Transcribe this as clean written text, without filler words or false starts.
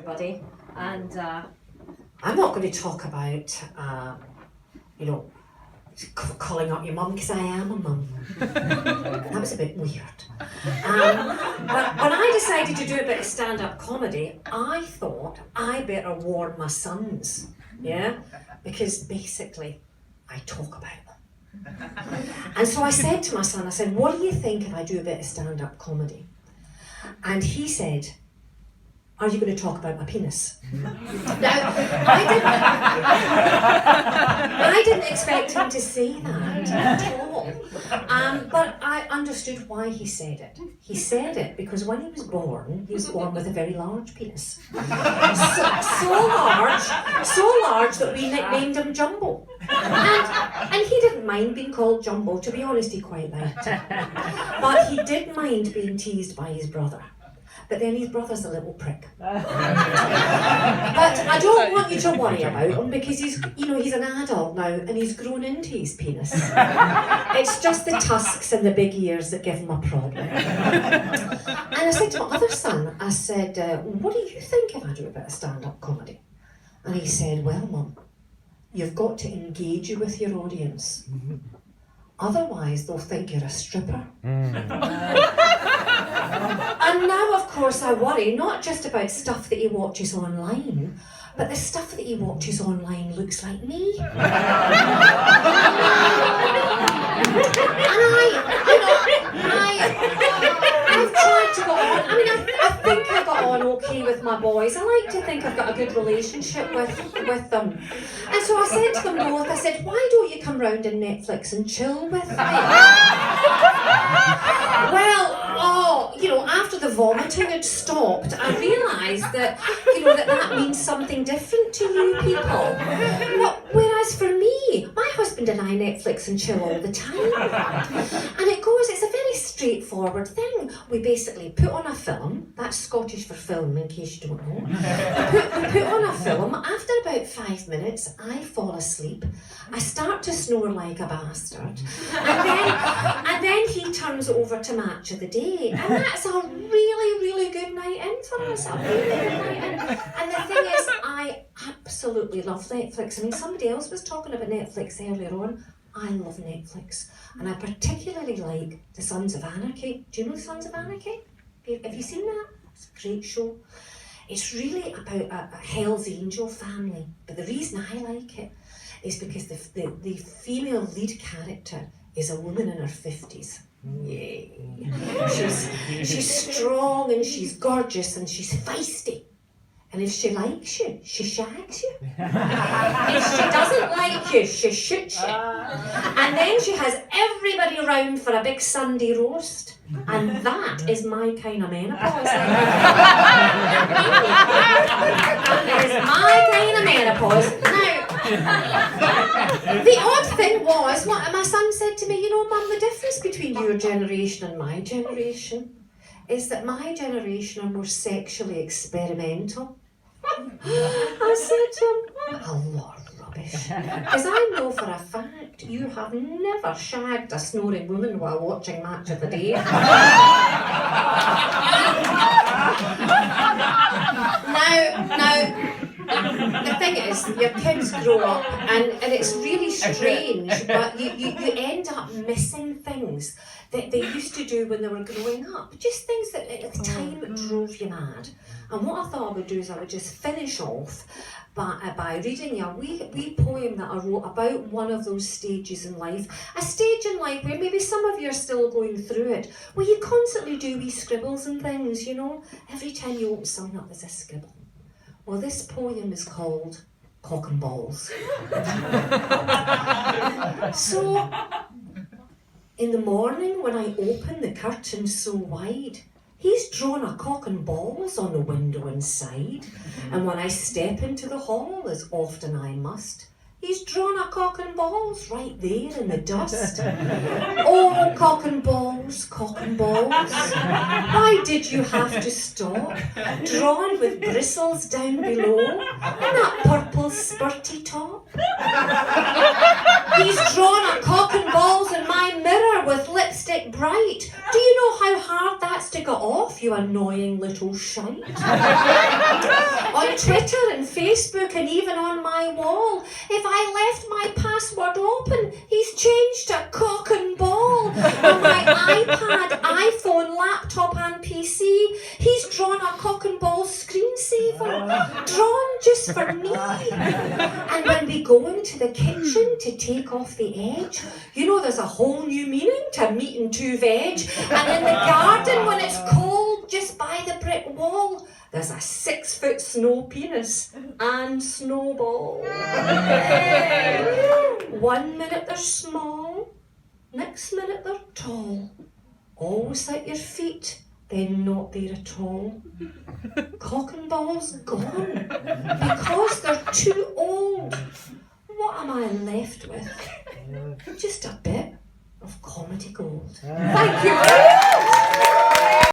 everybody. And I'm not going to talk about, calling up your mum, because I am a mum. That was a bit weird. But when I decided to do a bit of stand-up comedy, I thought I better warn my sons, because basically I talk about them. And so I said to my son, what do you think if I do a bit of stand-up comedy? And he said, are you going to talk about my penis? Now, I didn't expect him to say that at all. But I understood why he said it. He said it because when he was born with a very large penis. So large that we nicknamed him Jumbo. And he didn't mind being called Jumbo. To be honest, he quite liked it. But he did mind being teased by his brother. But then his brother's a little prick. But I don't want you to worry about him because he's an adult now and he's grown into his penis. It's just the tusks and the big ears that give him a problem. And I said to my other son, I said, what do you think if I do a bit of stand-up comedy? And he said, well, Mum, you've got to engage with your audience. Otherwise, they'll think you're a stripper. And now, of course, I worry not just about stuff that he watches online, but the stuff that he watches online looks like me. And I've tried to go on. I mean, I think I got on okay with my boys. I like to think I've got a good relationship with them. And so I said to them both, I said, why don't you come round and Netflix and chill with me? Well, after the vomiting had stopped, I realised that, that means something different to you people. Whereas for me, my husband and I Netflix and chill all the time. And it's a very straightforward thing. We basically put on a film, that's Scottish for film in case you don't know. We put on a film, after about 5 minutes, I fall asleep, I start to snore like a bastard, and then he turns over to Match of the Day, and that's a really, really good night in for us, a really good night in. And the thing is, I absolutely love Netflix. I mean, somebody else was talking about Netflix earlier on. I love Netflix, and I particularly like The Sons of Anarchy. Do you know The Sons of Anarchy? Have you seen that? It's a great show. It's really about a Hell's Angel family, but the reason I like it is because the female lead character is a woman in her 50s. Yay. She's strong and she's gorgeous and she's feisty. And if she likes you, she shags you. If she doesn't like you, she shoots you. And then she has everybody around for a big Sunday roast. And that is my kind of menopause. That is my kind of menopause. Now, the odd thing was, what my son said to me, Mum, the difference between your generation and my generation is that my generation are more sexually experimental. I said to him, a lot of rubbish. Because I know for a fact you have never shagged a snoring woman while watching Match of the Day. Now, the thing is, your kids grow up and it's really strange, but you end up missing things that they used to do when they were growing up. Just things that at the time drove you mad. And what I thought I would do is I would just finish off by reading you a wee poem that I wrote about one of those stages in life. A stage in life where maybe some of you are still going through it, where you constantly do wee scribbles and things, Every time you open something up, there's a scribble. Well, this poem is called Cock and Balls. So, in the morning when I open the curtains so wide, he's drawn a cock and balls on the window inside. And when I step into the hall, as often I must, he's drawn a cock and balls right there in the dust. Oh, cock and balls, why did you have to stop? Drawn with bristles down below and that purple spurty top. He's drawn a cock and balls in my mirror with lipstick bright. Do you know how hard that's to get off, you annoying little shite? Twitter and Facebook and even on my wall. If I left my password open, he's changed to cock and ball. On my iPad, iPhone, laptop and PC, he's drawn a cock and ball screensaver. Drawn just for me. And when we go into the kitchen to take off the edge, you know there's a whole new meaning to meat and two veg. And in the garden when it's cold, just by the brick wall, there's a 6-foot snow penis and snowball. 1 minute they're small, next minute they're tall. Always at your feet, then not there at all. Cock and ball's gone because they're too old. What am I left with? Just a bit of comedy gold. Thank you very much.